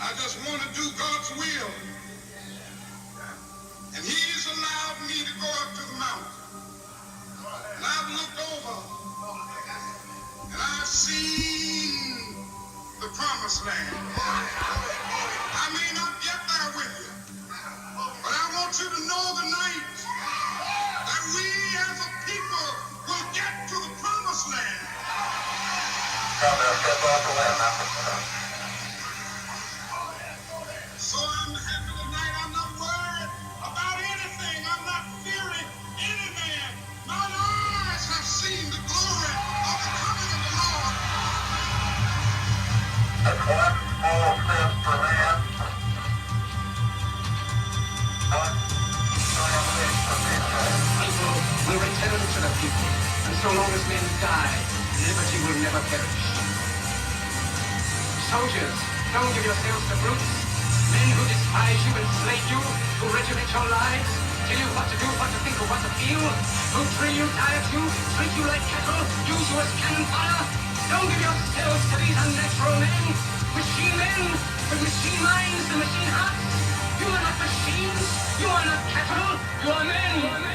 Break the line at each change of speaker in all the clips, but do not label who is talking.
I just want to do God's will. And He's allowed me to go up to the mountain. And I've looked over and I've seen the promised land. I may not get there with you, but I want you to know tonight that we as a people will get to the promised land. So I'm happy tonight. I'm not worried about anything. I'm not fearing any man. My eyes have seen the glory of the coming of the Lord.
That's one small step for man, one giant leap for mankind.
People will return to the people, and so long as men die, liberty will never perish. Soldiers, don't give yourselves to brutes, men who despise you and slay you, who regiment your lives, tell you what to do, what to think, or what to feel, who drill you, diet you, treat you like cattle, use you as cannon fire. Don't give yourselves to these unnatural men, machine men, with machine minds and machine hearts. You are not machines, you are not cattle, you are men. You are men.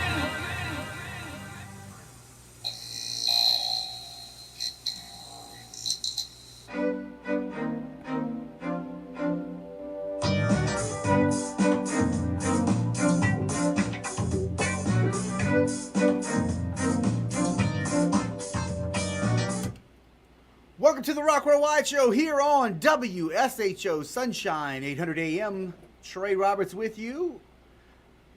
Welcome to the Rock Worldwide Show here on WSHO Sunshine 800 AM. Trey Roberts with you.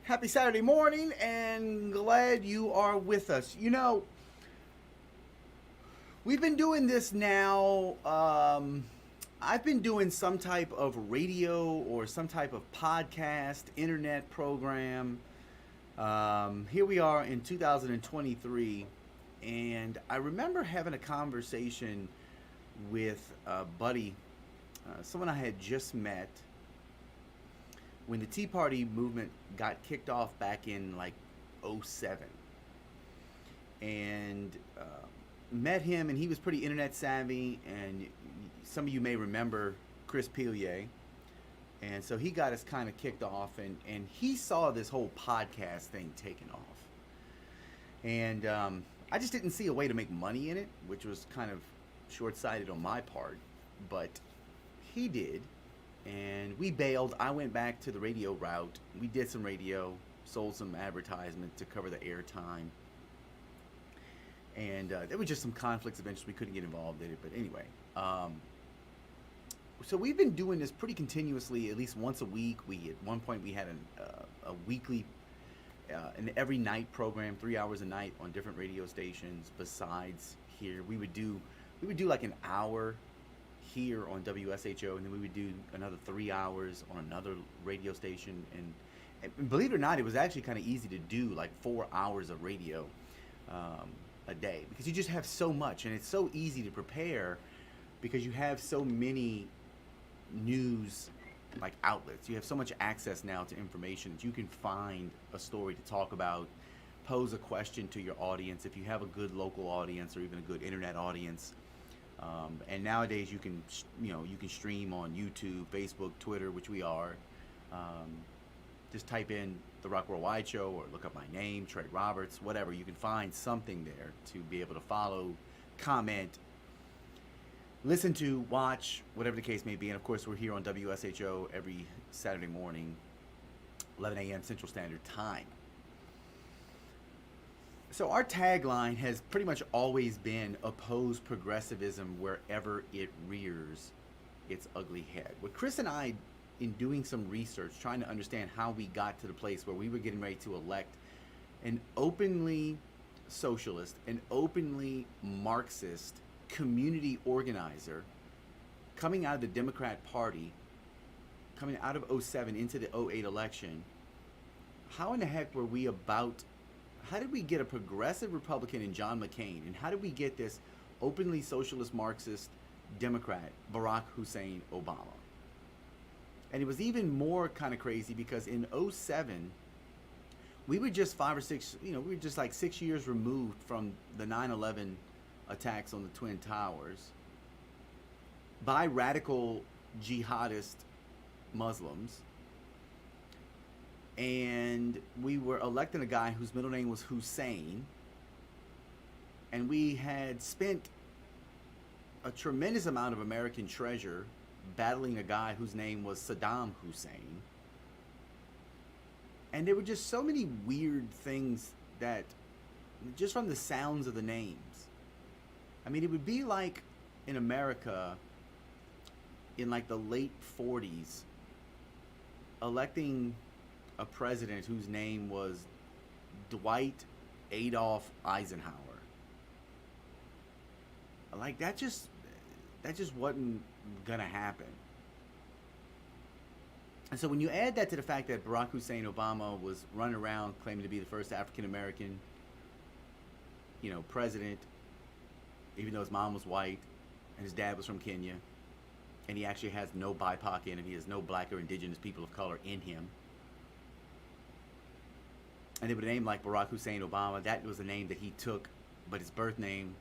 Happy Saturday morning and glad you are with us. You know, we've been doing this now. I've been doing some type of radio or some type of podcast, internet program. Here we are in 2023, and I remember having a conversation with a buddy, someone I had just met when the Tea Party movement got kicked off back in like 07. and met him, and he was pretty internet savvy, and some of you may remember Chris Pilier. And so he got us kind of kicked off, and he saw this whole podcast thing taking off. And I just didn't see a way to make money in it, which was kind of short-sighted on my part. But he did, and we bailed. I went back to the radio route. We did some radio, sold some advertisement to cover the airtime. And there were just some conflicts eventually. We couldn't get involved in it. But anyway, so we've been doing this pretty continuously, at least once a week. At one point we had a weekly, an every night program, 3 hours a night on different radio stations. Besides here, we would do like an hour here on WSHO, and then we would do another 3 hours on another radio station. And believe it or not, it was actually kind of easy to do, like 4 hours of radio a day, because you just have so much, and it's so easy to prepare because you have so many news like outlets. You have so much access now to information that you can find a story to talk about, pose a question to your audience if you have a good local audience or even a good internet audience. And nowadays you can stream on YouTube, Facebook, Twitter, which we are. Just type in the Rock Worldwide Show or look up my name, Trey Roberts, whatever. You can find something there to be able to follow, comment, listen to, watch, whatever the case may be. And of course, we're here on WSHO every Saturday morning, 11 a.m. Central Standard Time. So our tagline has pretty much always been oppose progressivism wherever it rears its ugly head. What Chris and I, in doing some research, trying to understand how we got to the place where we were getting ready to elect an openly socialist, an openly Marxist community organizer coming out of the Democrat Party, coming out of 07 into the 08 election, how in the heck were we about, how did we get a progressive Republican in John McCain, and how did we get this openly socialist Marxist Democrat, Barack Hussein Obama? And it was even more kind of crazy because in 07, we were just 5 or 6, we were just like 6 years removed from the 9/11 attacks on the Twin Towers by radical jihadist Muslims. And we were electing a guy whose middle name was Hussein. And we had spent a tremendous amount of American treasure battling a guy whose name was Saddam Hussein. And there were just so many weird things that, just from the sounds of the names, I mean, it would be like in America in like the late 40s electing a president whose name was Dwight Adolph Eisenhower. Like that just wasn't gonna happen. And so when you add that to the fact that Barack Hussein Obama was running around claiming to be the first African American, president, even though his mom was white and his dad was from Kenya, and he actually has no BIPOC in him, he has no black or indigenous people of color in him. And they would name like Barack Hussein Obama. That was a name that he took, but his birth name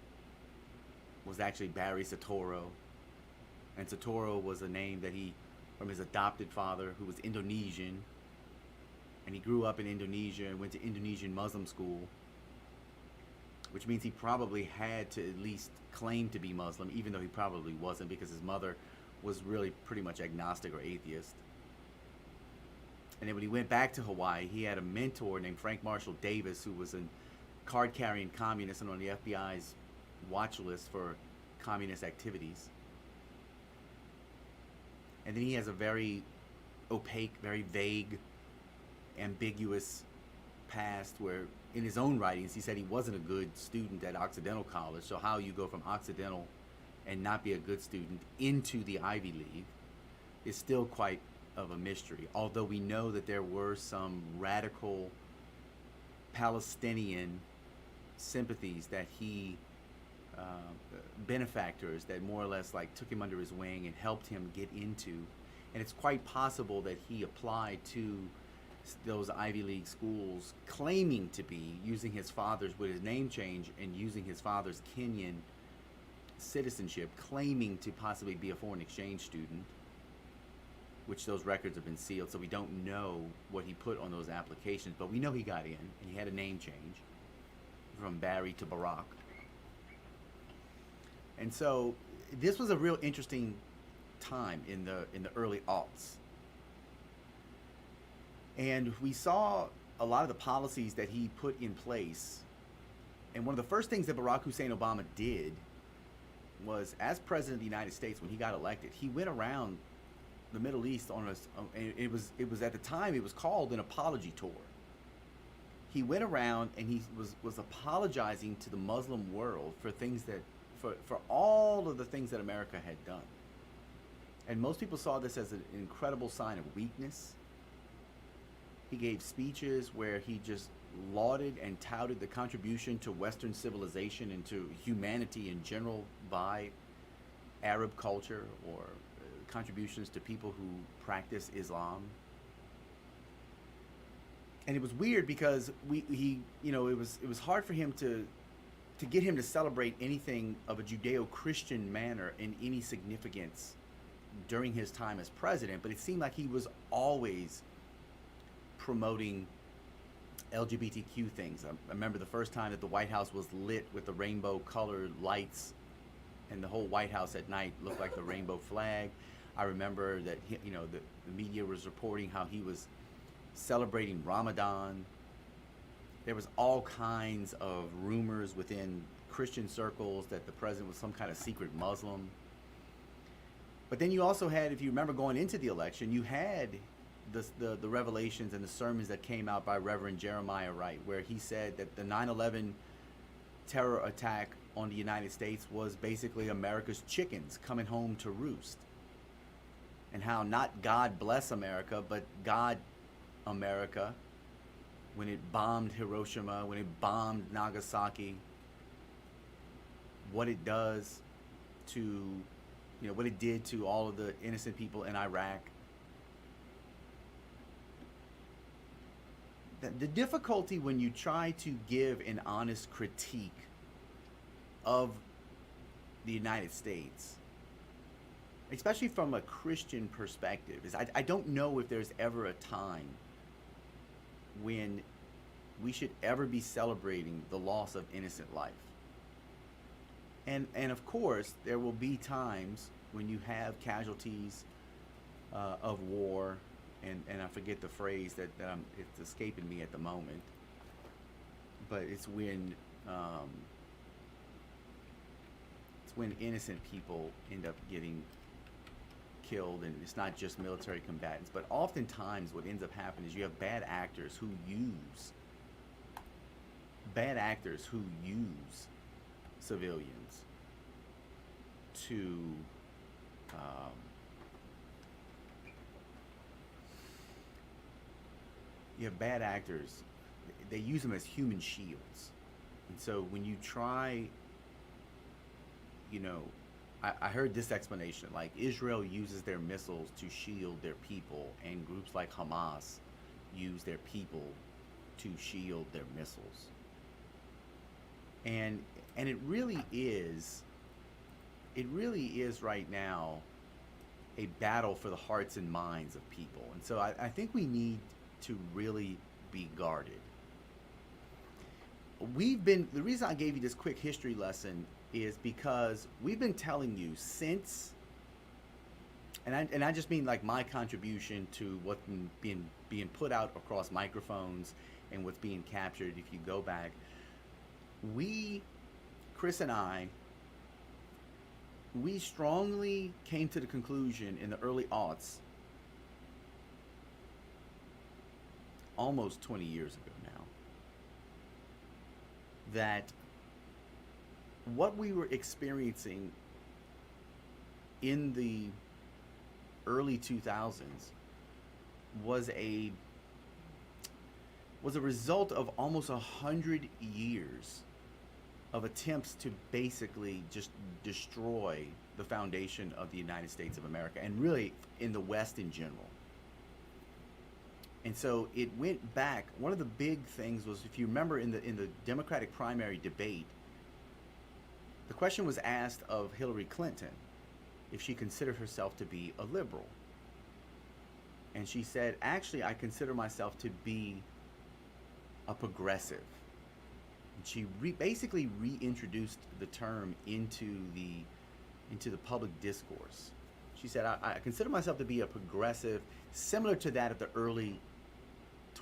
was actually Barry Soetoro. And Soetoro was a name that he, from his adopted father, who was Indonesian. And he grew up in Indonesia and went to Indonesian Muslim school, which means he probably had to at least claim to be Muslim, even though he probably wasn't, because his mother was really pretty much agnostic or atheist. And then when he went back to Hawaii, he had a mentor named Frank Marshall Davis, who was a card-carrying communist and on the FBI's watch list for communist activities. And then he has a very opaque, very vague, ambiguous past where, in his own writings, he said he wasn't a good student at Occidental College. So how you go from Occidental and not be a good student into the Ivy League is still quite of a mystery. Although we know that there were some radical Palestinian sympathies that he, benefactors that more or less like took him under his wing and helped him get into. And it's quite possible that he applied to those Ivy League schools, claiming to be using his father's with his name change and using his father's Kenyan citizenship, claiming to possibly be a foreign exchange student, which those records have been sealed, so we don't know what he put on those applications, but we know he got in and he had a name change from Barry to Barack. And so this was a real interesting time in the early aughts. And we saw a lot of the policies that he put in place. And one of the first things that Barack Hussein Obama did was, as president of the United States, when he got elected, he went around the Middle East on it was at the time it was called an apology tour. He went around and he was apologizing to the Muslim world for things that for all of the things that America had done. And most people saw this as an incredible sign of weakness. He gave speeches where he just lauded and touted the contribution to Western civilization and to humanity in general by Arab culture, or contributions to people who practice Islam. And it was weird because it was hard for him to get him to celebrate anything of a Judeo-Christian manner in any significance during his time as president, but it seemed like he was always promoting LGBTQ things. I remember the first time that the White House was lit with the rainbow colored lights, and the whole White House at night looked like the rainbow flag. I remember that the media was reporting how he was celebrating Ramadan. There was all kinds of rumors within Christian circles that the president was some kind of secret Muslim. But then you also had, if you remember going into the election, you had the revelations and the sermons that came out by Reverend Jeremiah Wright, where he said that the 9/11 terror attack on the United States was basically America's chickens coming home to roost. And how not God bless America, but God America, when it bombed Hiroshima, when it bombed Nagasaki, what it does to, what it did to all of the innocent people in Iraq. The difficulty when you try to give an honest critique of the United States, especially from a Christian perspective, is I don't know if there's ever a time when we should ever be celebrating the loss of innocent life. And of course, there will be times when you have casualties of war, and I forget the phrase that it's escaping me at the moment, but it's when innocent people end up getting killed, and it's not just military combatants, but oftentimes what ends up happening is you have bad actors who use civilians to you have bad actors, they use them as human shields. And so when you try, I heard this explanation, like Israel uses their missiles to shield their people, and groups like Hamas use their people to shield their missiles. And it really is right now a battle for the hearts and minds of people. And so I think we need to really be guarded. The reason I gave you this quick history lesson is because we've been telling you since, and I just mean like my contribution to what's being put out across microphones and what's being captured. If you go back, Chris and I, we strongly came to the conclusion in the early aughts, almost 20 years ago now, that what we were experiencing in the early 2000s was a result of almost 100 years of attempts to basically just destroy the foundation of the United States of America, and really in the West in general. And so it went back. One of the big things was, if you remember, in the Democratic primary debate, the question was asked of Hillary Clinton if she considered herself to be a liberal. And she said, actually, I consider myself to be a progressive. And she basically reintroduced the term into the public discourse. She said, I consider myself to be a progressive, similar to that of the early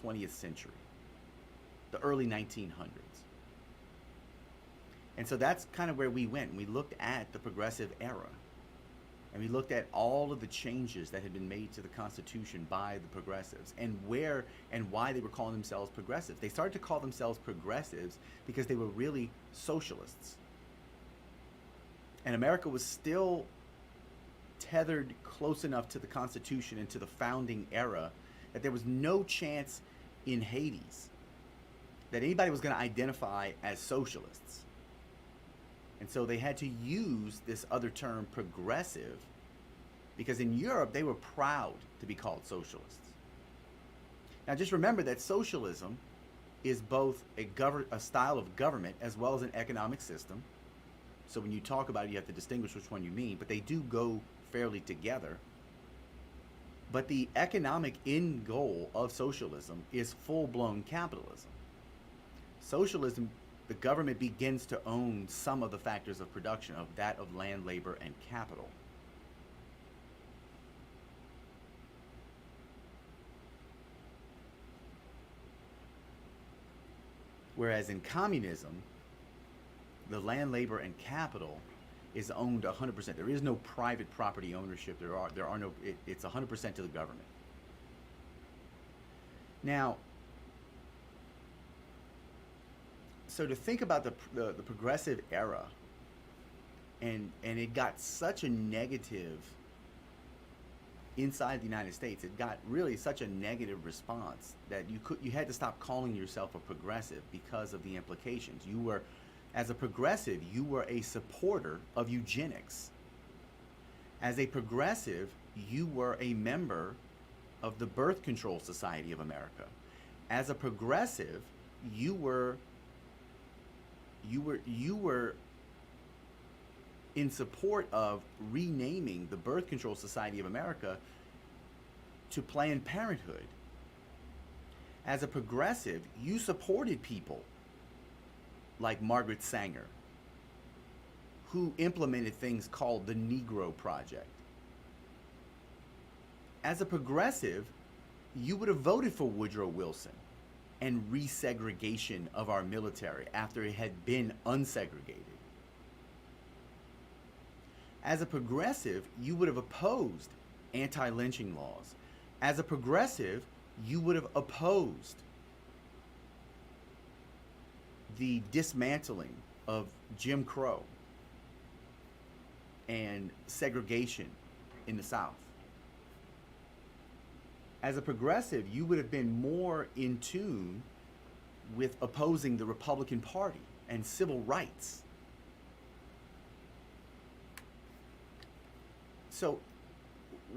20th century, the early 1900s. And so that's kind of where we went. We looked at the progressive era. And we looked at all of the changes that had been made to the Constitution by the progressives, and where and why they were calling themselves progressives. They started to call themselves progressives because they were really socialists. And America was still tethered close enough to the Constitution and to the founding era that there was no chance in Hades that anybody was going to identify as socialists. And so they had to use this other term, progressive, because in Europe they were proud to be called socialists. Now just remember that socialism is both a style of government as well as an economic system. So when you talk about it, you have to distinguish which one you mean, but they do go fairly together. But the economic end goal of socialism is full-blown capitalism. Socialism, the government begins to own some of the factors of production, of that of land, labor, and capital. Whereas in communism, the land, labor, and capital is owned 100%. There is no private property ownership. There are no. It's 100% to the government. Now, so to think about the progressive era, and it got such a negative inside the United States. It got really such a negative response that you had to stop calling yourself a progressive because of the implications. You were, as a progressive, you were a supporter of eugenics. As a progressive, you were a member of the Birth Control Society of America. As a progressive, you were in support of renaming the Birth Control Society of America to Planned Parenthood. As a progressive, you supported people like Margaret Sanger, who implemented things called the Negro Project. As a progressive, you would have voted for Woodrow Wilson and resegregation of our military after it had been unsegregated. As a progressive, you would have opposed anti-lynching laws. As a progressive, you would have opposed the dismantling of Jim Crow and segregation in the South. As a progressive, you would have been more in tune with opposing the Republican Party and civil rights. So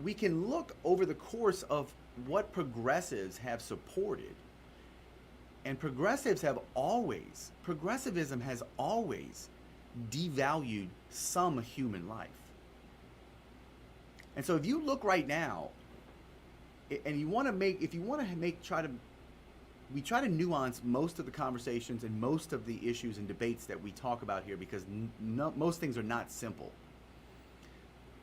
we can look over the course of what progressives have supported, and progressivism has always devalued some human life. And so if you look right now, and we try to nuance most of the conversations and most of the issues and debates that we talk about here, because most things are not simple.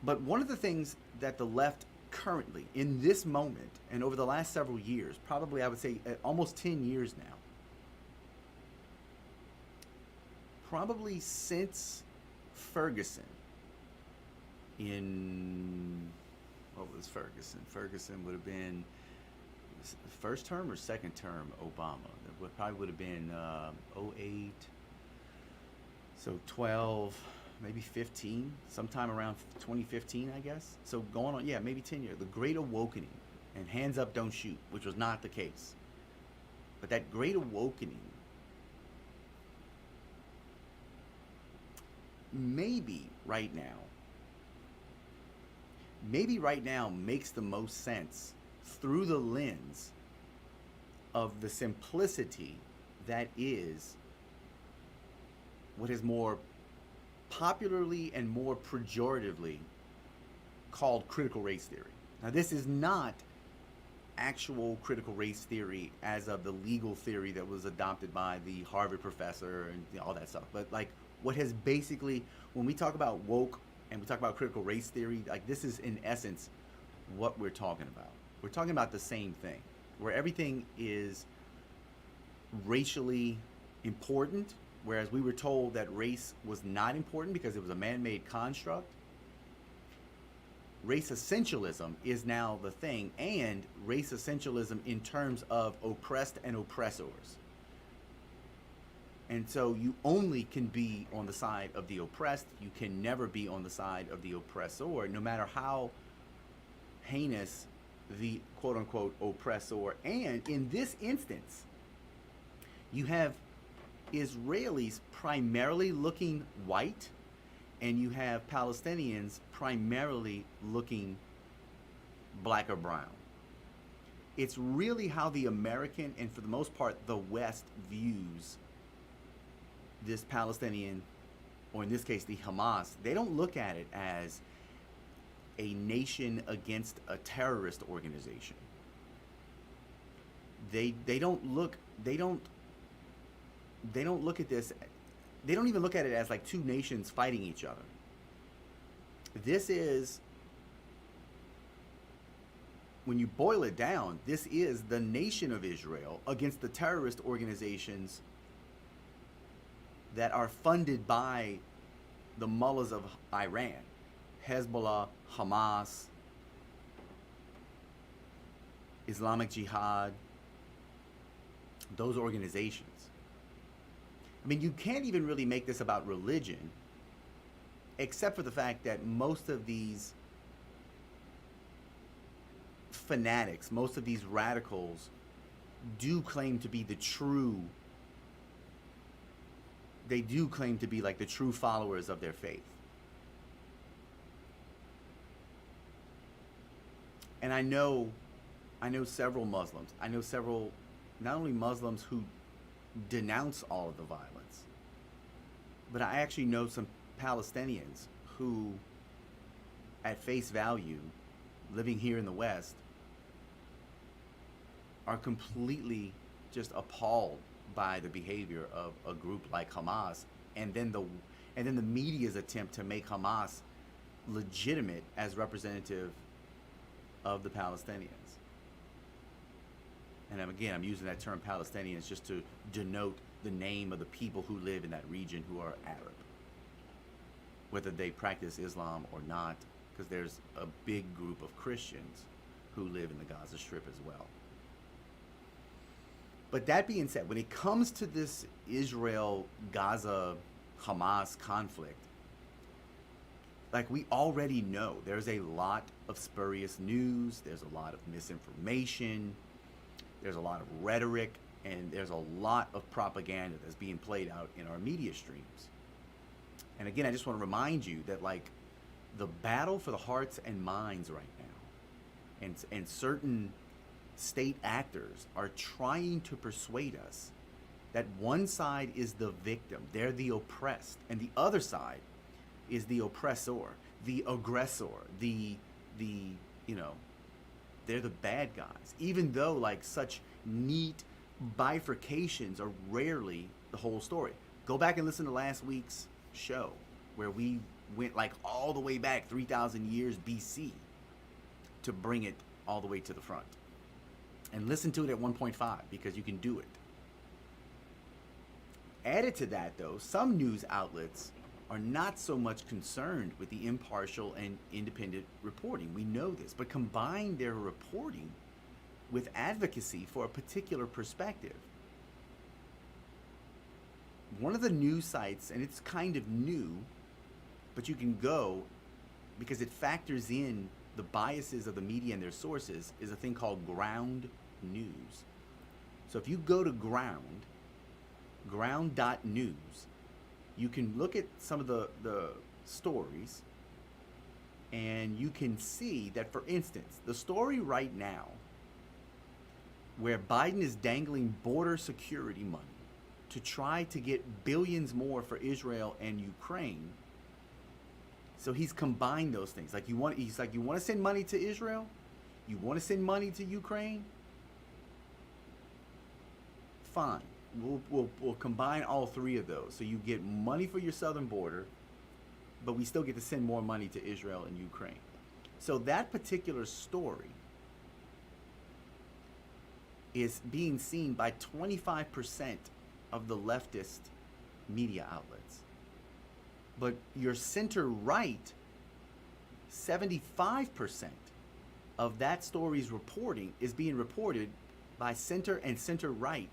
But one of the things that the left currently, in this moment, and over the last several years, probably I would say almost 10 years now, probably since Ferguson, what was Ferguson? Ferguson would have been first term or second term Obama. It probably would have been 08, so 12, maybe 15, sometime around 2015, I guess. So going on, maybe 10 years. The Great Awakening, and hands up, don't shoot, which was not the case. But that Great Awakening maybe right now makes the most sense through the lens of the simplicity that is what is more popularly and more pejoratively called critical race theory. Now, this is not actual critical race theory as of the legal theory that was adopted by the Harvard professor and all that stuff. But like what has basically, when we talk about woke and we talk about critical race theory, like this is in essence what we're talking about. We're talking about the same thing, where everything is racially important, whereas we were told that race was not important because it was a man-made construct. Race essentialism is now the thing, and race essentialism in terms of oppressed and oppressors. And so you only can be on the side of the oppressed. You can never be on the side of the oppressor, no matter how heinous the quote-unquote oppressor. And in this instance, you have Israelis primarily looking white, and you have Palestinians primarily looking black or brown. It's really how the American, and for the most part, the West views this Palestinian, or in this case, the Hamas. They don't look at it as a nation against a terrorist organization. They don't look at this. They don't even look at it as like two nations fighting each other. This is, when you boil it down, this is the nation of Israel against the terrorist organizations that are funded by the mullahs of Iran, Hezbollah, Hamas, Islamic Jihad, those organizations. I mean, you can't even really make this about religion, except for the fact that most of these fanatics, most of these radicals do claim to be the true, they do claim to be like the true followers of their faith. And I know several Muslims. I know several, not only Muslims who denounce all of the violence, but I actually know some Palestinians who, at face value, living here in the West, are completely just appalled by the behavior of a group like Hamas, and then the media's attempt to make Hamas legitimate as representative of the Palestinians. And again, I'm using that term Palestinians just to denote the name of the people who live in that region who are Arab, whether they practice Islam or not, because there's a big group of Christians who live in the Gaza Strip as well. But that being said, when it comes to this Israel-Gaza-Hamas conflict, like we already know, there's a lot of spurious news, there's a lot of misinformation, there's a lot of rhetoric, and there's a lot of propaganda that's being played out in our media streams. And again, I just want to remind you that like the battle for the hearts and minds right now, and certain state actors are trying to persuade us that one side is the victim, they're the oppressed, and the other side is the oppressor, the aggressor, the you know, they're the bad guys, even though like such neat bifurcations are rarely the whole story. Go back and listen to last week's show where we went like all the way back 3,000 years BC to bring it all the way to the front. And listen to it at 1.5 because you can do it. Added to that though, some news outlets are not so much concerned with the impartial and independent reporting. We know this, but combine their reporting with advocacy for a particular perspective. One of the news sites, and it's kind of new, but you can go because it factors in the biases of the media and their sources, is a thing called Ground News. So if you go to ground.news, you can look at some of the stories, and you can see that, for instance, the story right now, where Biden is dangling border security money to try to get billions more for Israel and Ukraine. So he's combined those things. He's like, you want to send money to Israel? You want to send money to Ukraine? Fine. We'll combine all three of those. So you get money for your southern border, but we still get to send more money to Israel and Ukraine. So that particular story is being seen by 25% of the leftist media outlets. But your center-right, 75% of that story's reporting is being reported by center and center-right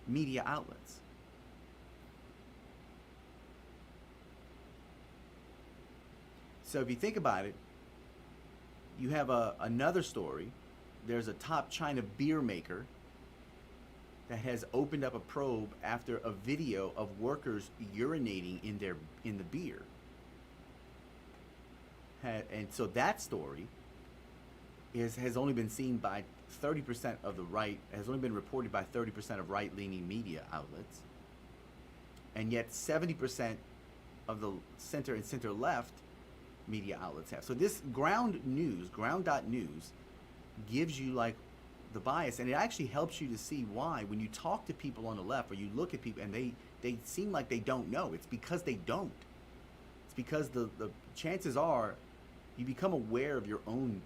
media outlets. So if you think about it, you have another story. There's a top China beer maker that has opened up a probe after a video of workers urinating in the beer. And so that story has only been seen by 30% of the right, has only been reported by 30% of right-leaning media outlets. And yet 70% of the center and center-left media outlets have. So this ground.news gives you like the bias, and it actually helps you to see why when you talk to people on the left or you look at people and they seem like they don't know. It's because they don't. It's because the chances are you become aware of your own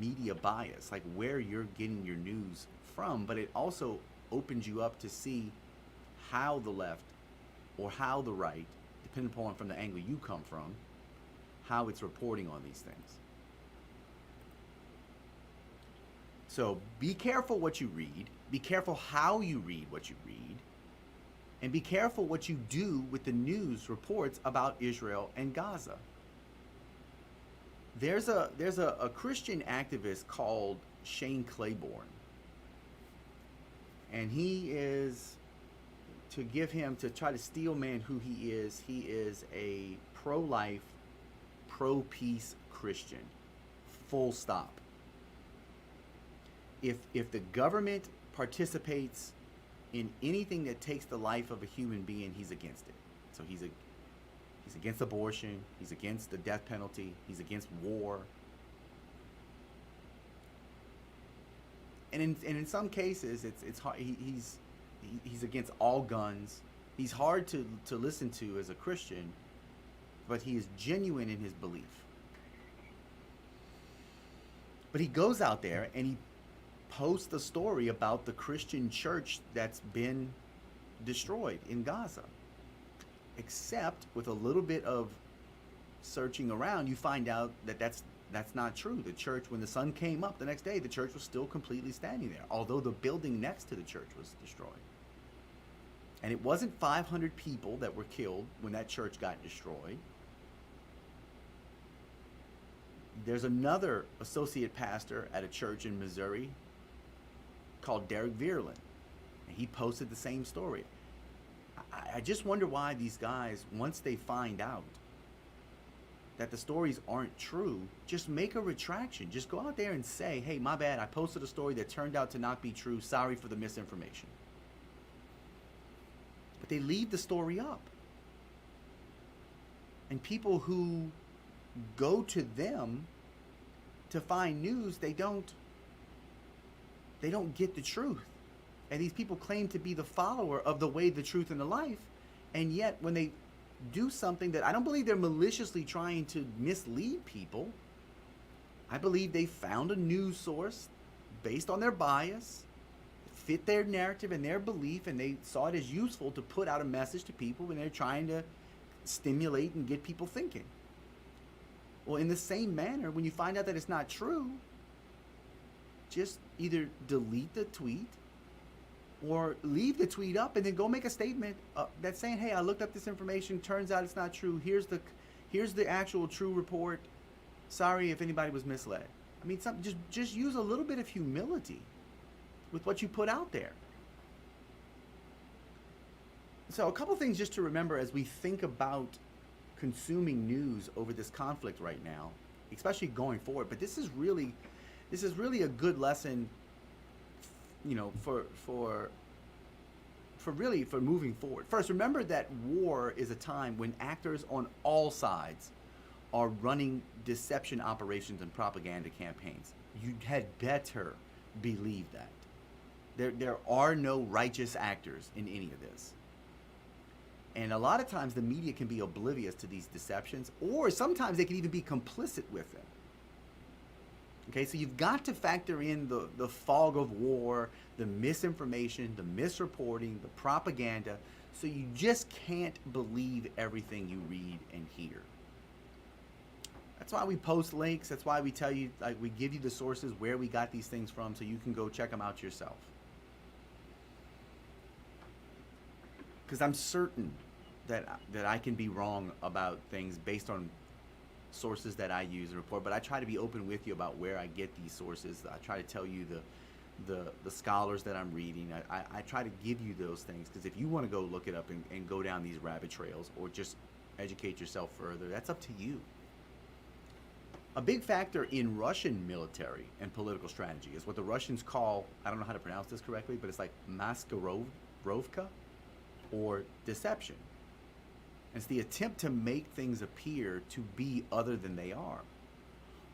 media bias, like where you're getting your news from, but it also opens you up to see how the left or how the right, depending upon from the angle you come from, how it's reporting on these things. So be careful what you read, be careful how you read what you read, and be careful what you do with the news reports about Israel and Gaza. There's a Christian activist called Shane Claiborne, and he is, to try to steel man who he is a pro-life, pro-peace Christian, full stop. If the government participates in anything that takes the life of a human being, he's against it. So he's against abortion, he's against the death penalty, he's against war. And in some cases it's hard, he's against all guns. He's hard to listen to as a Christian, but he is genuine in his belief. But he goes out there and he posts a story about the Christian church that's been destroyed in Gaza. Except with a little bit of searching around, you find out that that's not true. The church, when the sun came up the next day, the church was still completely standing there, although the building next to the church was destroyed. And it wasn't 500 people that were killed when that church got destroyed. There's another associate pastor at a church in Missouri called Derek Vierlin, and he posted the same story. I just wonder why these guys, once they find out that the stories aren't true, just make a retraction. Just go out there and say, hey, my bad, I posted a story that turned out to not be true. Sorry for the misinformation. But they leave the story up. And people who go to them to find news, they don't get the truth. And these people claim to be the follower of the way, the truth, and the life. And yet when they do something that I don't believe they're maliciously trying to mislead people, I believe they found a news source based on their bias, fit their narrative and their belief, and they saw it as useful to put out a message to people when they're trying to stimulate and get people thinking. Well, in the same manner, when you find out that it's not true, just either delete the tweet or leave the tweet up and then go make a statement that's saying, hey, I looked up this information, turns out it's not true, here's the actual true report, sorry if anybody was misled. I mean, just use a little bit of humility with what you put out there. So a couple things just to remember as we think about consuming news over this conflict right now, especially going forward. But this is really a good lesson, for moving forward. First, remember that war is a time when actors on all sides are running deception operations and propaganda campaigns. You had better believe that. There are no righteous actors in any of this. And a lot of times the media can be oblivious to these deceptions, or sometimes they can even be complicit with them. Okay, so you've got to factor in the fog of war, the misinformation, the misreporting, the propaganda, so you just can't believe everything you read and hear. That's why we post links. That's why we tell you, like, we give you the sources where we got these things from, so you can go check them out yourself. Because I'm certain that I can be wrong about things based on sources that I use and report, but I try to be open with you about where I get these sources. I try to tell you the scholars that I'm reading. I try to give you those things, because if you want to go look it up and go down these rabbit trails or just educate yourself further, that's up to you. A big factor in Russian military and political strategy is what the Russians call, I don't know how to pronounce this correctly, but it's like maskirovka, or deception. It's the attempt to make things appear to be other than they are.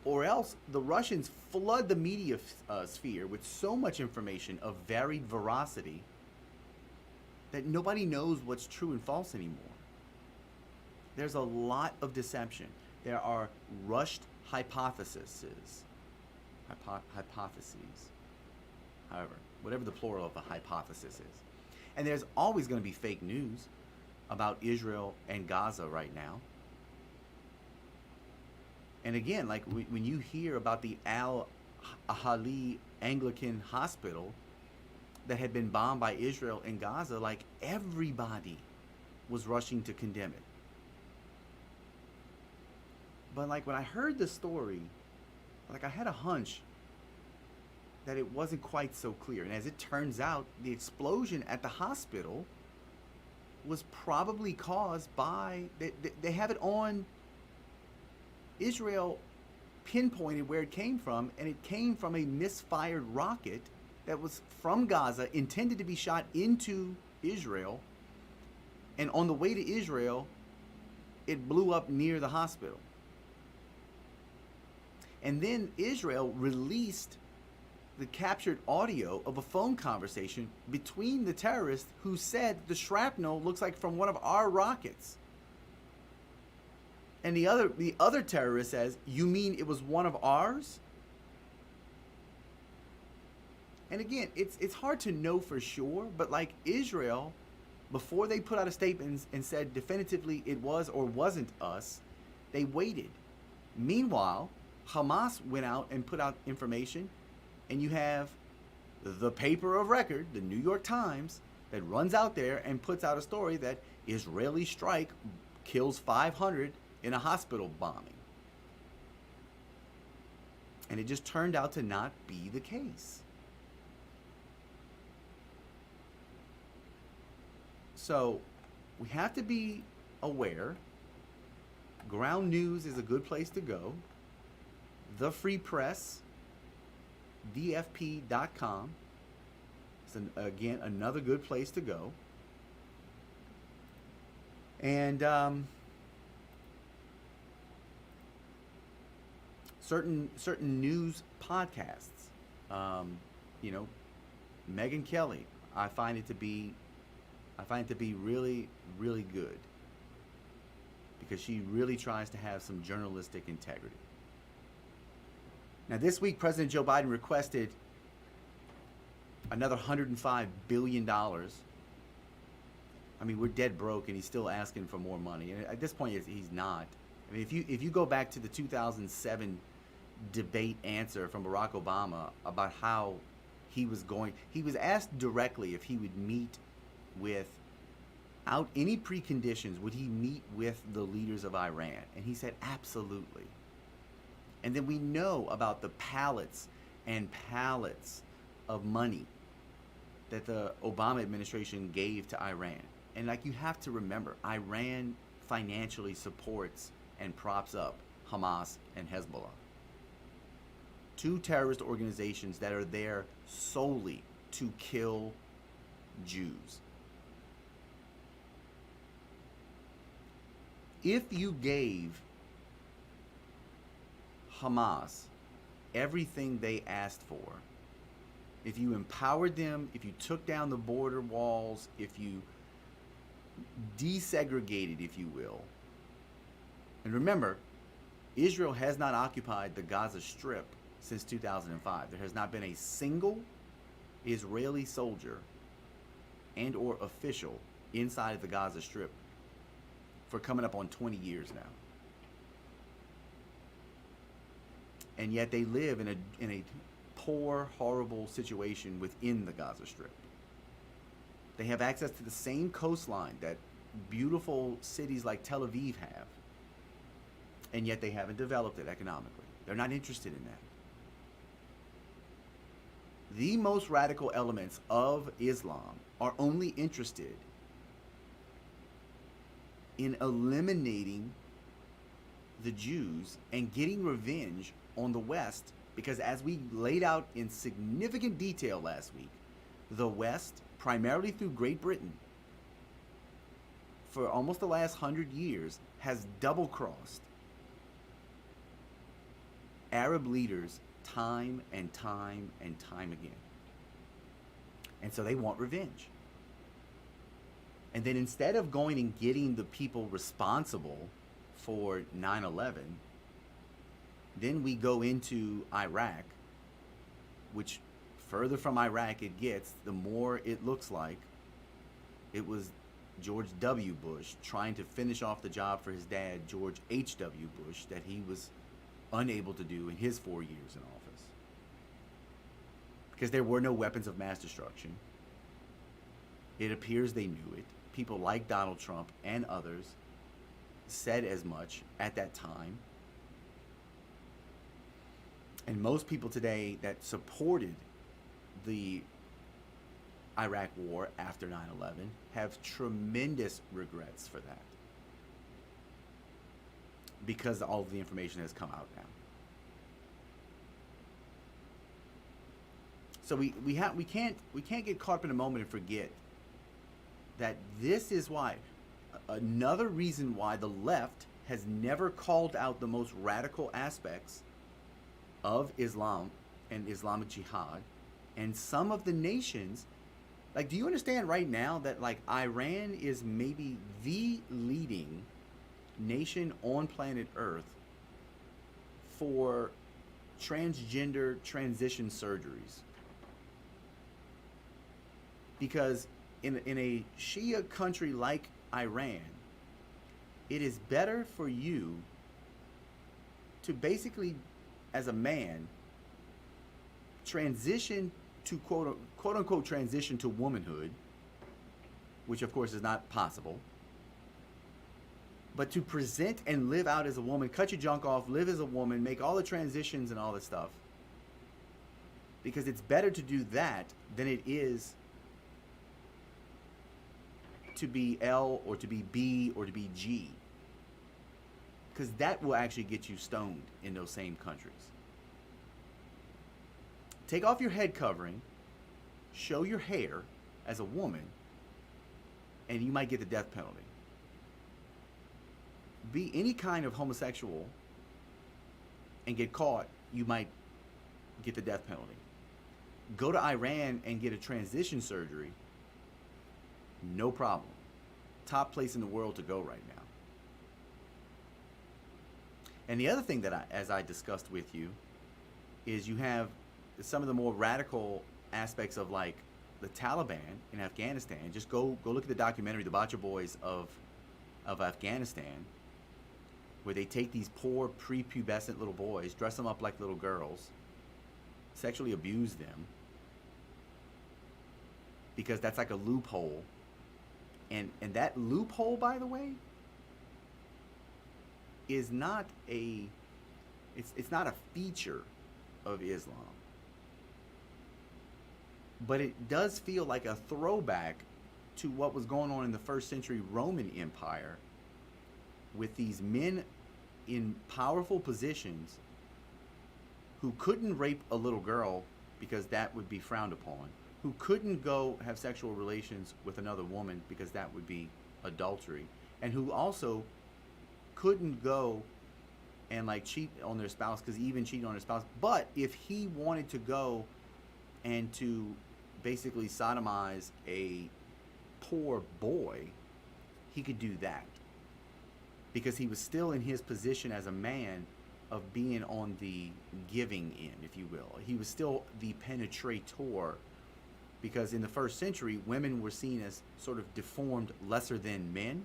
Or else the Russians flood the media sphere with so much information of varied veracity that nobody knows what's true and false anymore. There's a lot of deception. There are rushed hypotheses. However, whatever the plural of a hypothesis is. And there's always going to be fake news about Israel and Gaza right now. And again, like when you hear about the Al-Ahli Anglican Hospital that had been bombed by Israel in Gaza, like everybody was rushing to condemn it. But like when I heard the story, like I had a hunch that it wasn't quite so clear. And as it turns out, the explosion at the hospital was probably caused by, they have it on, Israel pinpointed where it came from, and it came from a misfired rocket that was from Gaza, intended to be shot into Israel, and on the way to Israel, it blew up near the hospital. And then Israel released the captured audio of a phone conversation between the terrorists who said the shrapnel looks like from one of our rockets. And the other terrorist says, "You mean it was one of ours?" And again, it's hard to know for sure, but like Israel, before they put out a statement and said definitively it was or wasn't us, they waited. Meanwhile, Hamas went out and put out information, and you have the paper of record, the New York Times, that runs out there and puts out a story that Israeli strike kills 500 in a hospital bombing. And it just turned out to not be the case. So we have to be aware. Ground news is a good place to go. The Free Press, dfp.com. It's again another good place to go. And certain news podcasts. Megyn Kelly, I find it to be really, really good, because she really tries to have some journalistic integrity. Now, this week, President Joe Biden requested another $105 billion. I mean, we're dead broke, and he's still asking for more money. And at this point, he's not. I mean, if you go back to the 2007 debate answer from Barack Obama about how he was asked directly if he would meet without any preconditions, would he meet with the leaders of Iran? And he said, absolutely. And then we know about the pallets and pallets of money that the Obama administration gave to Iran. And like, you have to remember, Iran financially supports and props up Hamas and Hezbollah, two terrorist organizations that are there solely to kill Jews. If you gave Hamas everything they asked for, if you empowered them, if you took down the border walls, if you desegregated, if you will, and remember, Israel has not occupied the Gaza Strip since 2005. There has not been a single Israeli soldier and or official inside of the Gaza Strip for coming up on 20 years now. And yet they live in a poor, horrible situation within the Gaza Strip. They have access to the same coastline that beautiful cities like Tel Aviv have. And yet they haven't developed it economically. They're not interested in that. The most radical elements of Islam are only interested in eliminating the Jews and getting revenge on the West, because as we laid out in significant detail last week, the West, primarily through Great Britain, for almost the last 100 years, has double-crossed Arab leaders time and time and time again. And so they want revenge. And then instead of going and getting the people responsible for 9/11, then we go into Iraq, which further from Iraq it gets, the more it looks like it was George W. Bush trying to finish off the job for his dad, George H.W. Bush, that he was unable to do in his 4 years in office. Because there were no weapons of mass destruction. It appears they knew it. People like Donald Trump and others said as much at that time. And most people today that supported the Iraq war after 9/11 have tremendous regrets for that, because all of the information has come out now. So we can't get caught up in a moment and forget that this is why, another reason why the left has never called out the most radical aspects of Islam and Islamic Jihad, and some of the nations, like, do you understand right now that, like, Iran is maybe the leading nation on planet Earth for transgender transition surgeries? Because in a Shia country like Iran, it is better for you to basically, as a man, transition to quote unquote transition to womanhood, which of course is not possible, but to present and live out as a woman, cut your junk off, live as a woman, make all the transitions and all this stuff. Because it's better to do that than it is to be L or to be B or to be G. Because that will actually get you stoned in those same countries. Take off your head covering, show your hair as a woman, and you might get the death penalty. Be any kind of homosexual and get caught, you might get the death penalty. Go to Iran and get a transition surgery, no problem. Top place in the world to go right now. And the other thing that as I discussed with you, is you have some of the more radical aspects of, like, the Taliban in Afghanistan. Just go look at the documentary, The Butcher Boys of Afghanistan, where they take these poor prepubescent little boys, dress them up like little girls, sexually abuse them, because that's like a loophole. And that loophole, by the way, is not it's not a feature of Islam. But it does feel like a throwback to what was going on in the first century Roman Empire, with these men in powerful positions who couldn't rape a little girl because that would be frowned upon, who couldn't go have sexual relations with another woman because that would be adultery, and who also couldn't go and like cheat on their spouse because even cheating on their spouse. But if he wanted to go and to basically sodomize a poor boy, he could do that because he was still in his position as a man of being on the giving end, if you will. He was still the penetrator, because in the first century, women were seen as sort of deformed, lesser than men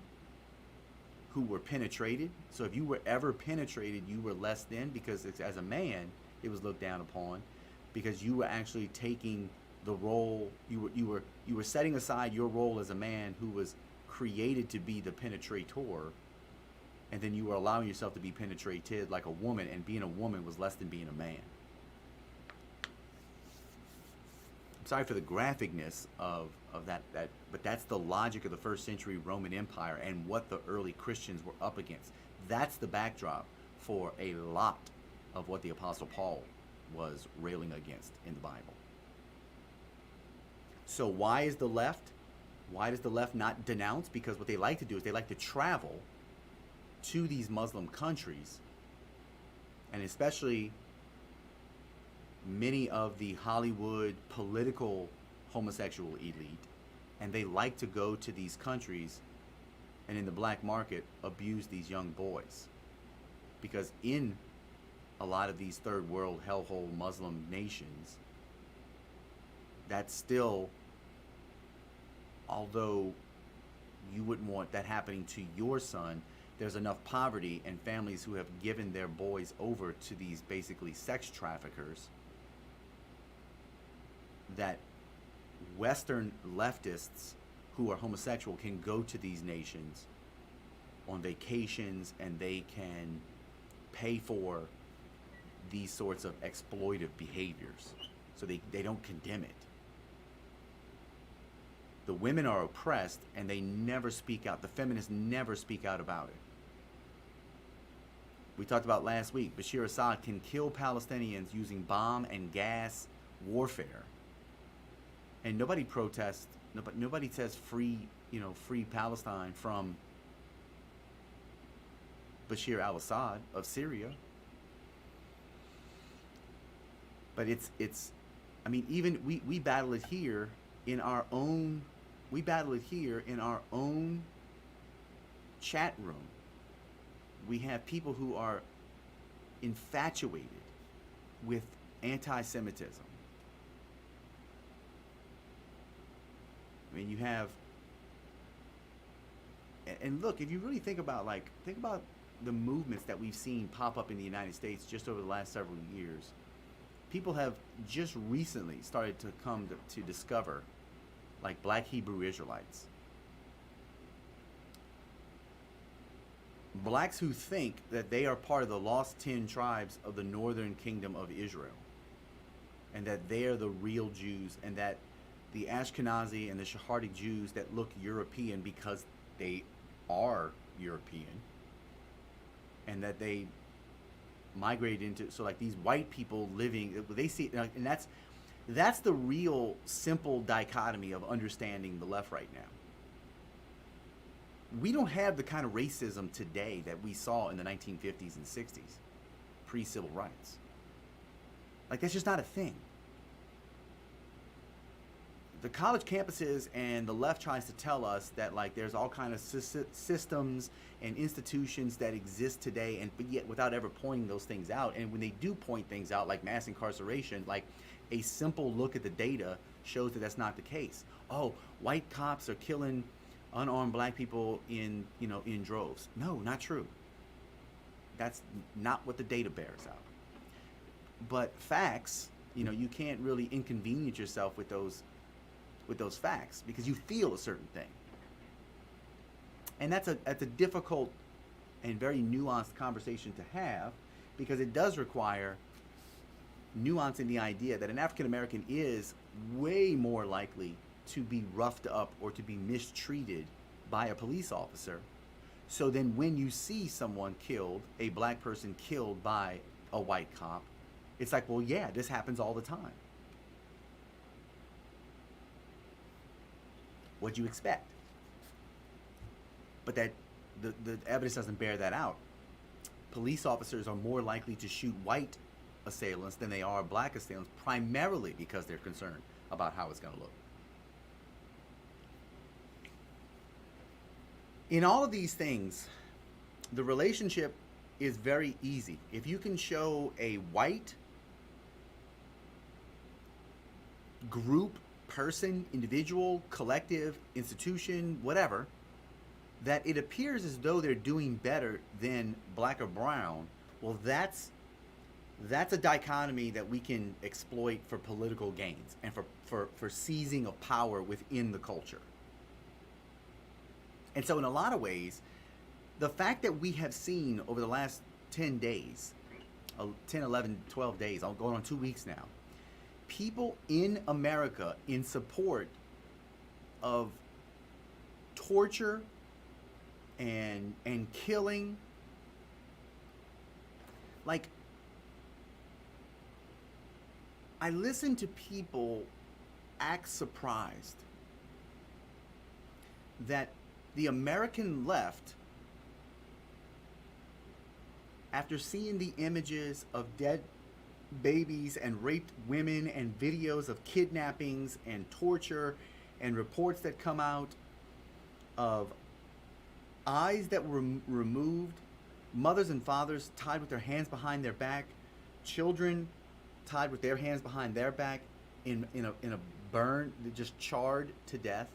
who were penetrated. So if you were ever penetrated, you were less than, because as a man, it was looked down upon, because you were actually taking the role, you were setting aside your role as a man who was created to be the penetrator, and then you were allowing yourself to be penetrated like a woman, and being a woman was less than being a man. I'm sorry for the graphicness of that, but that's the logic of the first century Roman Empire and what the early Christians were up against. That's the backdrop for a lot of what the Apostle Paul was railing against in the Bible. So why does the left not denounce? Because what they like to do is they like to travel to these Muslim countries, and especially many of the Hollywood political homosexual elite, and they like to go to these countries and in the black market abuse these young boys, because in a lot of these third world hellhole Muslim nations, that's still, although you wouldn't want that happening to your son, there's enough poverty and families who have given their boys over to these basically sex traffickers that Western leftists who are homosexual can go to these nations on vacations, and they can pay for these sorts of exploitive behaviors. So they don't condemn it. The women are oppressed, and they never speak out. The feminists never speak out about it. We talked about last week, Bashir Assad can kill Palestinians using bomb and gas warfare, and nobody protests. Nobody says free Palestine from Bashir al-Assad of Syria. But it's I mean, even we battle it here in our own chat room. We have people who are infatuated with anti-Semitism. I mean, you have, and look, if you really think about the movements that we've seen pop up in the United States just over the last several years, people have just recently started to come to discover, like, Black Hebrew Israelites. Blacks who think that they are part of the lost 10 tribes of the northern kingdom of Israel, and that they are the real Jews, and that the Ashkenazi and the Sephardic Jews that look European because they are European, and that they migrated into, so like these white people living, they see, and that's the real simple dichotomy of understanding the left right now. We don't have the kind of racism today that we saw in the 1950s and 60s, pre-civil rights. Like, that's just not a thing. The college campuses and the left tries to tell us that, like, there's all kind of systems and institutions that exist today, and but yet without ever pointing those things out. And when they do point things out, like mass incarceration, like, a simple look at the data shows that that's not the case. Oh, white cops are killing unarmed black people in droves. No, not true. That's not what the data bears out. But facts, you can't really inconvenience yourself with those facts, because you feel a certain thing. And that's a difficult and very nuanced conversation to have, because it does require nuance in the idea that an African American is way more likely to be roughed up or to be mistreated by a police officer. So then when you see someone killed, a black person killed by a white cop, it's like, well, yeah, this happens all the time. What'd you expect? But that the evidence doesn't bear that out. Police officers are more likely to shoot white assailants than they are black assailants, primarily because they're concerned about how it's going to look. In all of these things, the relationship is very easy. If you can show a white group, person, individual, collective, institution, whatever, that it appears as though they're doing better than black or brown, well, that's a dichotomy that we can exploit for political gains and for seizing of power within the culture. And so in a lot of ways, the fact that we have seen over the last 10 days, 10, 11, 12 days, I'm going on 2 weeks now, people in America in support of torture and killing, like, I listen to people act surprised that the American left, after seeing the images of dead babies and raped women and videos of kidnappings and torture and reports that come out of eyes that were removed, mothers and fathers tied with their hands behind their back, children tied with their hands behind their back in a burn, just charred to death,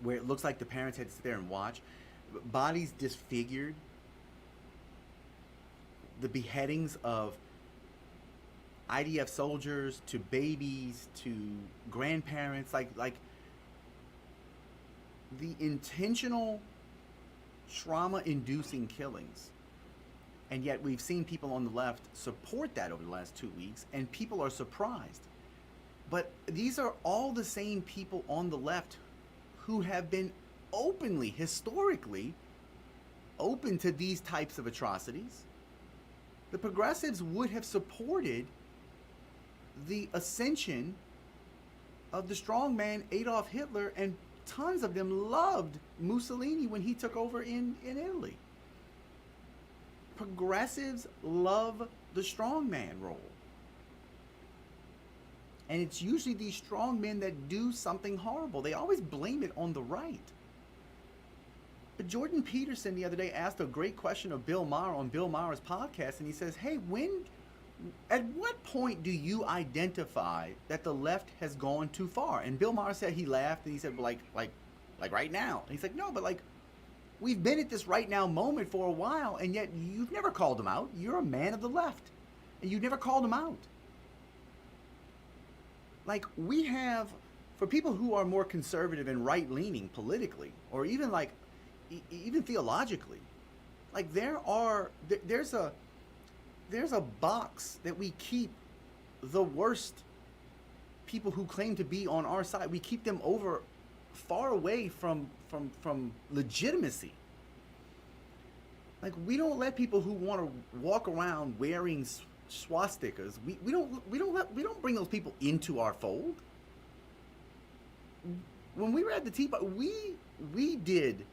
where it looks like the parents had to sit there and watch, bodies disfigured, the beheadings of IDF soldiers to babies to grandparents, like the intentional trauma-inducing killings. And yet we've seen people on the left support that over the last 2 weeks, and people are surprised. But these are all the same people on the left who have been openly, historically, open to these types of atrocities. The progressives would have supported the ascension of the strongman Adolf Hitler, and tons of them loved Mussolini when he took over in Italy. Progressives love the strongman role. And it's usually these strongmen that do something horrible. They always blame it on the right. But Jordan Peterson the other day asked a great question of Bill Maher on Bill Maher's podcast, and he says, hey, at what point do you identify that the left has gone too far? And Bill Maher said, he laughed, and he said, like right now. And he's like, no, but like, we've been at this right now moment for a while, and yet you've never called them out. You're a man of the left, and you've never called them out. Like, we have, for people who are more conservative and right-leaning politically, or even like, even theologically, like there's a box that we keep the worst people who claim to be on our side. We keep them over far away from legitimacy. Like, we don't let people who want to walk around wearing swastikas. We don't bring those people into our fold. When we were at the Tea Party, we did.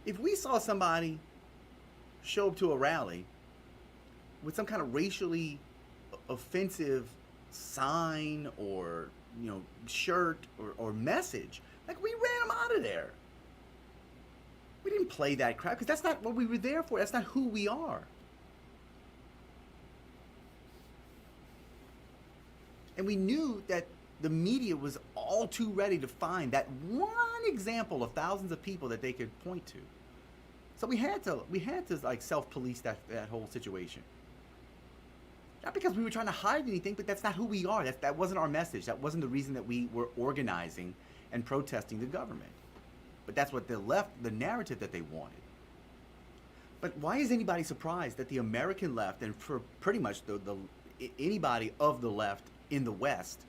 If we saw somebody show up to a rally with some kind of racially offensive sign or, shirt or message, like, we ran them out of there. We didn't play that crap because that's not what we were there for. That's not who we are. And we knew that the media was all too ready to find that one example of thousands of people that they could point to. So we had to like self-police that whole situation. Not because we were trying to hide anything, but that's not who we are. That wasn't our message. That wasn't the reason that we were organizing and protesting the government. But that's what the narrative that they wanted. But why is anybody surprised that the American left, and for pretty much anybody of the left in the West,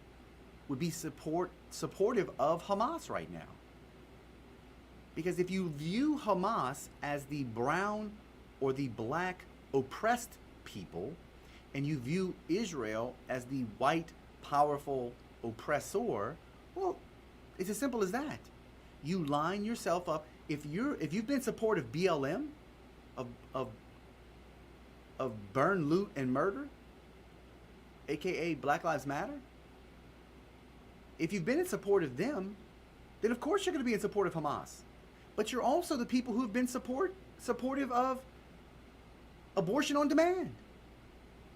would be supportive of Hamas right now? Because if you view Hamas as the brown or the black oppressed people, and you view Israel as the white, powerful oppressor, well, It's as simple as that. You line yourself up. If you've been supportive of BLM, of of burn, loot, and murder, aka Black Lives Matter, if you've been in support of them, then of course you're going to be in support of Hamas. But you're also the people who have been supportive of abortion on demand.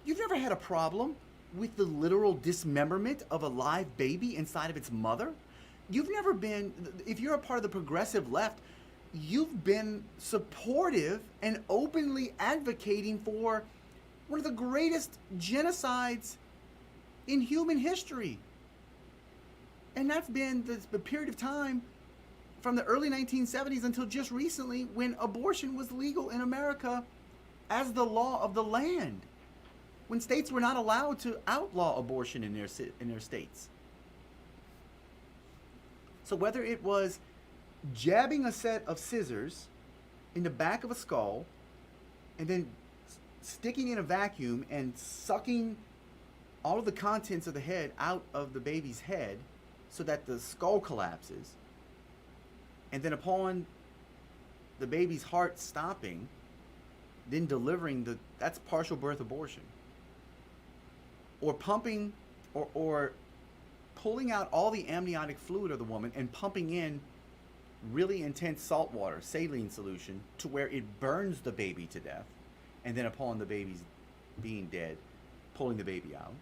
You've never had a problem with the literal dismemberment of a live baby inside of its mother. You've never been, if you're a part of the progressive left, you've been supportive and openly advocating for one of the greatest genocides in human history. And that's been the period of time from the early 1970s until just recently, when abortion was legal in America as the law of the land, when states were not allowed to outlaw abortion in their states. So whether it was jabbing a set of scissors in the back of a skull and then sticking in a vacuum and sucking all of the contents of the head out of the baby's head so that the skull collapses, and then upon the baby's heart stopping, then delivering that's partial birth abortion. Or pumping or pulling out all the amniotic fluid of the woman and pumping in really intense salt water, saline solution, to where it burns the baby to death, and then upon the baby's being dead, pulling the baby out.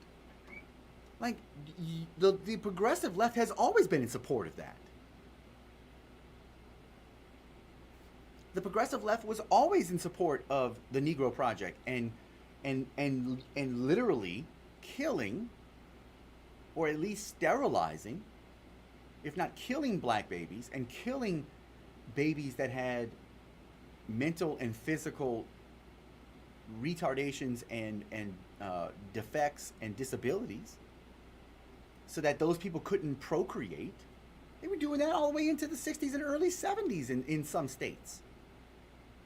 Like, the progressive left has always been in support of that. The progressive left was always in support of the Negro Project and literally killing, or at least sterilizing, if not killing, black babies, and killing babies that had mental and physical retardations and defects and disabilities, so that those people couldn't procreate. They were doing that all the way into the 60s and early 70s in some states.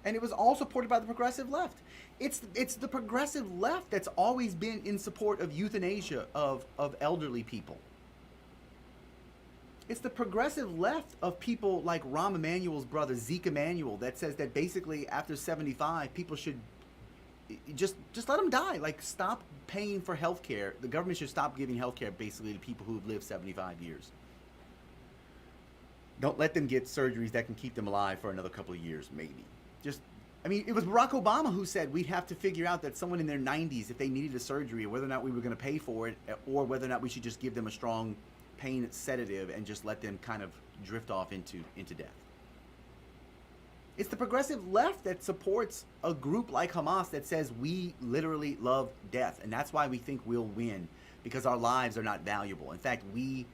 And it was all supported by the progressive left. It's the progressive left that's always been in support of euthanasia of elderly people. It's the progressive left of people like Rahm Emanuel's brother, Zeke Emanuel, that says that basically after 75, people should just let them die. Like, stop paying for health care. The government should stop giving health care basically to people who have lived 75 years. Don't let them get surgeries that can keep them alive for another couple of years, maybe. It was Barack Obama who said we'd have to figure out that someone in their 90s, if they needed a surgery, whether or not we were going to pay for it, or whether or not we should just give them a strong pain sedative and just let them kind of drift off into death. It's the progressive left that supports a group like Hamas that says we literally love death, and that's why we think we'll win, because our lives are not valuable. In fact, we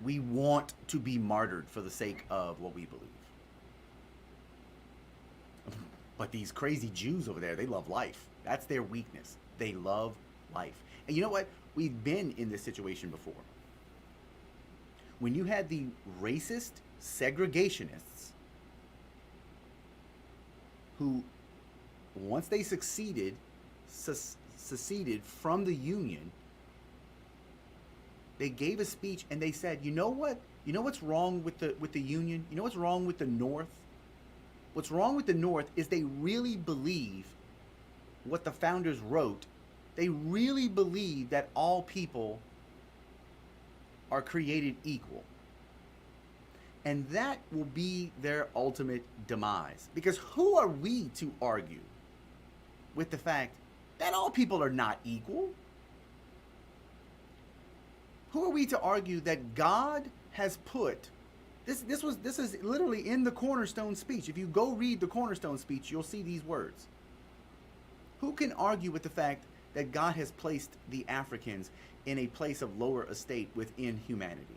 want to be martyred for the sake of what we believe. But these crazy Jews over there, they love life. That's their weakness. They love life. And you know what? We've been in this situation before. When you had the racist segregationists who, once they seceded from the Union, they gave a speech and they said, you know what? You know what's wrong with the Union? You know what's wrong with the North? What's wrong with the North is they really believe what the founders wrote. They really believe that all people are created equal. And that will be their ultimate demise. Because who are we to argue with the fact that all people are not equal? Who are we to argue that God has put this is literally in the Cornerstone speech. If you go read the Cornerstone speech, you'll see these words. Who can argue with the fact that God has placed the Africans in a place of lower estate within humanity,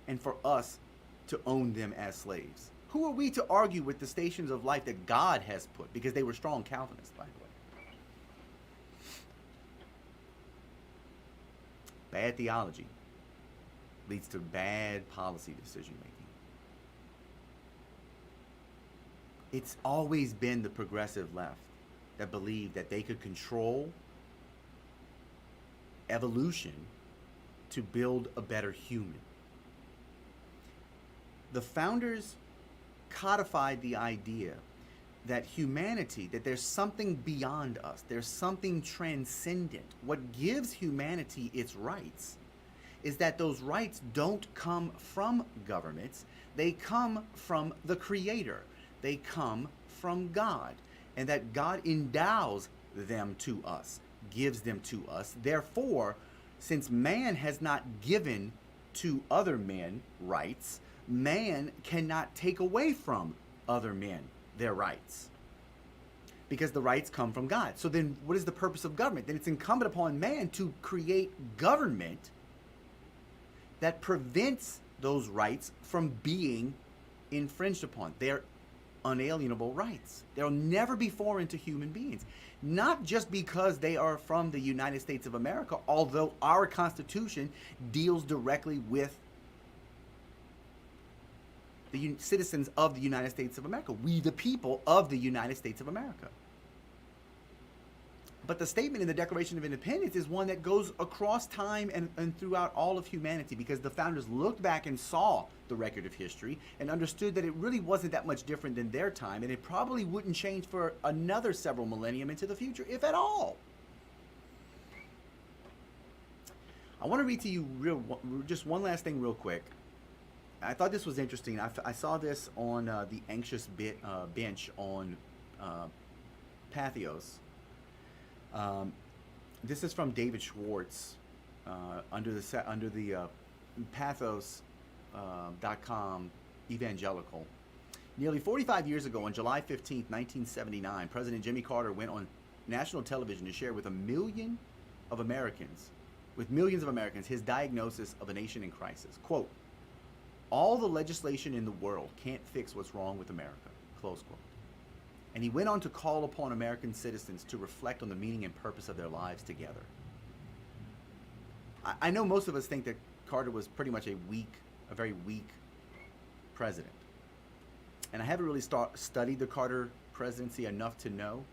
and for us to own them as slaves? Who are we to argue with the stations of life that God has put, because they were strong Calvinists, by the way? Bad theology leads to bad policy decision making. It's always been the progressive left that believed that they could control evolution to build a better human. The founders codified the idea that humanity, that there's something beyond us, there's something transcendent. What gives humanity its rights is that those rights don't come from governments, they come from the Creator, they come from God, and that God endows them to us, gives them to us. Therefore, since man has not given to other men rights, man cannot take away from other men their rights, because the rights come from God. So then what is the purpose of government? Then it's incumbent upon man to create government that prevents those rights from being infringed upon. They're unalienable rights. They'll never be foreign to human beings. Not just because they are from the United States of America, although our Constitution deals directly with the citizens of the United States of America. We, the people of the United States of America. But the statement in the Declaration of Independence is one that goes across time and throughout all of humanity, because the founders looked back and saw the record of history and understood that it really wasn't that much different than their time, and it probably wouldn't change for another several millennium into the future, if at all. I want to read to you just one last thing real quick. I thought this was interesting. I saw this on the Anxious Bench on Pathos. This is from David Schwartz under the Pathos.com evangelical. Nearly 45 years ago, on July 15th, 1979, President Jimmy Carter went on national television to share with millions of Americans, his diagnosis of a nation in crisis. Quote, "All the legislation in the world can't fix what's wrong with America," close quote. And he went on to call upon American citizens to reflect on the meaning and purpose of their lives together. I know most of us think that Carter was pretty much a very weak president. And I haven't really studied the Carter presidency enough to know.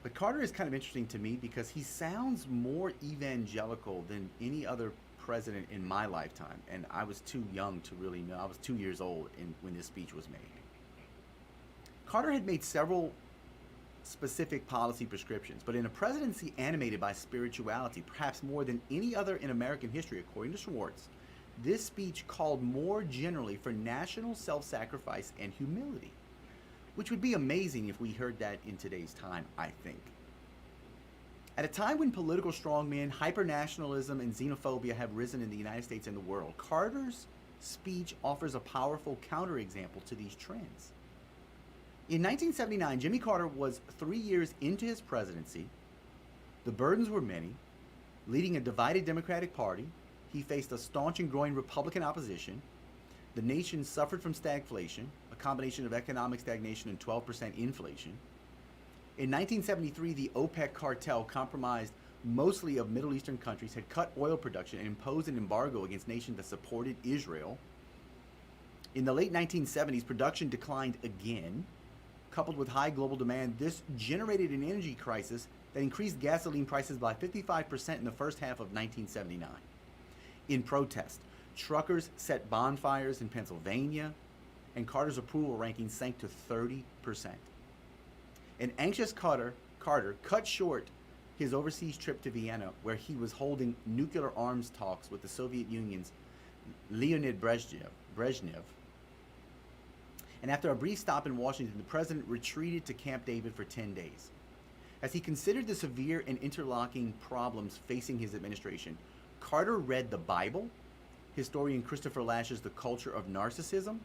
But Carter is kind of interesting to me because he sounds more evangelical than any other president in my lifetime. And I was too young to really know. I was 2 years old when this speech was made. Carter had made several specific policy prescriptions, but in a presidency animated by spirituality, perhaps more than any other in American history, according to Schwartz, this speech called more generally for national self-sacrifice and humility, which would be amazing if we heard that in today's time, I think. At a time when political strongmen, hyper-nationalism, and xenophobia have risen in the United States and the world, Carter's speech offers a powerful counterexample to these trends. In 1979, Jimmy Carter was 3 years into his presidency. The burdens were many. Leading a divided Democratic Party, he faced a staunch and growing Republican opposition. The nation suffered from stagflation, a combination of economic stagnation and 12% inflation. In 1973, the OPEC cartel, comprised mostly of Middle Eastern countries, had cut oil production and imposed an embargo against nations that supported Israel. In the late 1970s, production declined again. Coupled with high global demand, this generated an energy crisis that increased gasoline prices by 55% in the first half of 1979. In protest, truckers set bonfires in Pennsylvania, and Carter's approval ranking sank to 30%. An anxious Carter cut short his overseas trip to Vienna, where he was holding nuclear arms talks with the Soviet Union's Leonid Brezhnev. And after a brief stop in Washington, the president retreated to Camp David for 10 days. As he considered the severe and interlocking problems facing his administration, Carter read the Bible, historian Christopher Lash's The Culture of Narcissism,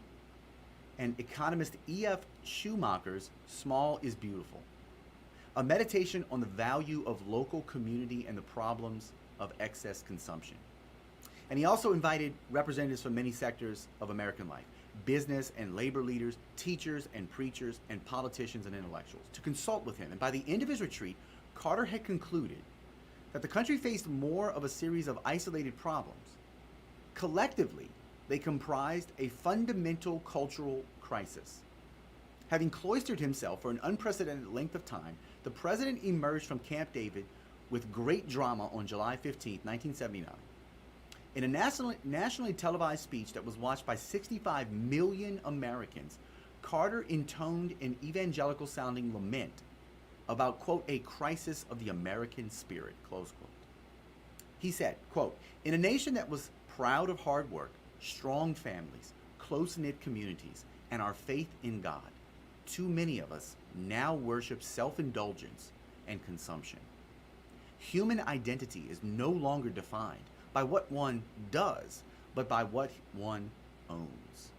and economist E.F. Schumacher's Small is Beautiful, a meditation on the value of local community and the problems of excess consumption. And he also invited representatives from many sectors of American life, business and labor leaders, teachers and preachers, and politicians and intellectuals, to consult with him. And by the end of his retreat, Carter had concluded that the country faced more of a series of isolated problems. Collectively, they comprised a fundamental cultural crisis. Having cloistered himself for an unprecedented length of time, the president emerged from Camp David with great drama on July 15, 1979. In a nationally televised speech that was watched by 65 million Americans, Carter intoned an evangelical sounding lament about, quote, a crisis of the American spirit, close quote. He said, quote, in a nation that was proud of hard work, strong families, close-knit communities, and our faith in God, too many of us now worship self-indulgence and consumption. Human identity is no longer defined by what one does, but by what one owns.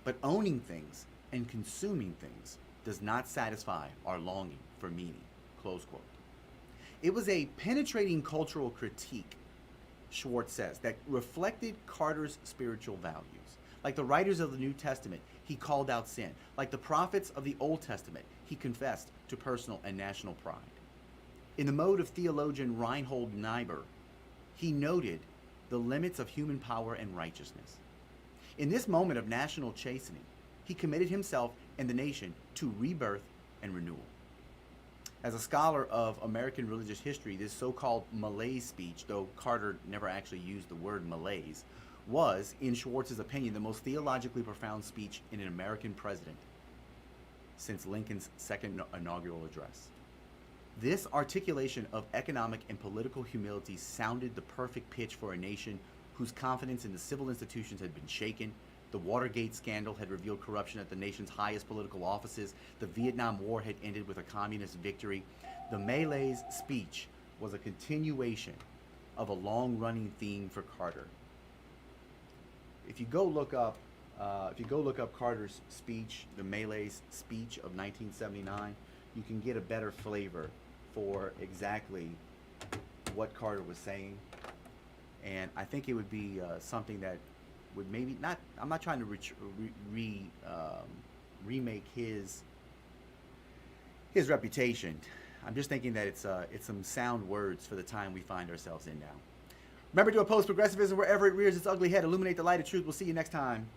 But owning things and consuming things does not satisfy our longing for meaning, close quote. It was a penetrating cultural critique, Schwartz says, that reflected Carter's spiritual values. Like the writers of the New Testament, he called out sin. Like the prophets of the Old Testament, he confessed to personal and national pride. In the mode of theologian Reinhold Niebuhr, he noted the limits of human power and righteousness. In this moment of national chastening, he committed himself and the nation to rebirth and renewal. As a scholar of American religious history, this so-called malaise speech, though Carter never actually used the word malaise, was, in Schwartz's opinion, the most theologically profound speech in an American president since Lincoln's second inaugural address. This articulation of economic and political humility sounded the perfect pitch for a nation whose confidence in the civil institutions had been shaken. The Watergate scandal had revealed corruption at the nation's highest political offices. The Vietnam War had ended with a communist victory. The Malaise speech was a continuation of a long-running theme for Carter. If you go look up Carter's speech, the Malaise speech of 1979, you can get a better flavor for exactly what Carter was saying. And I think it would be something that would maybe not. I'm not trying to remake his reputation. I'm just thinking that it's some sound words for the time we find ourselves in now. Remember to oppose progressivism wherever it rears its ugly head. Illuminate the light of truth. We'll see you next time.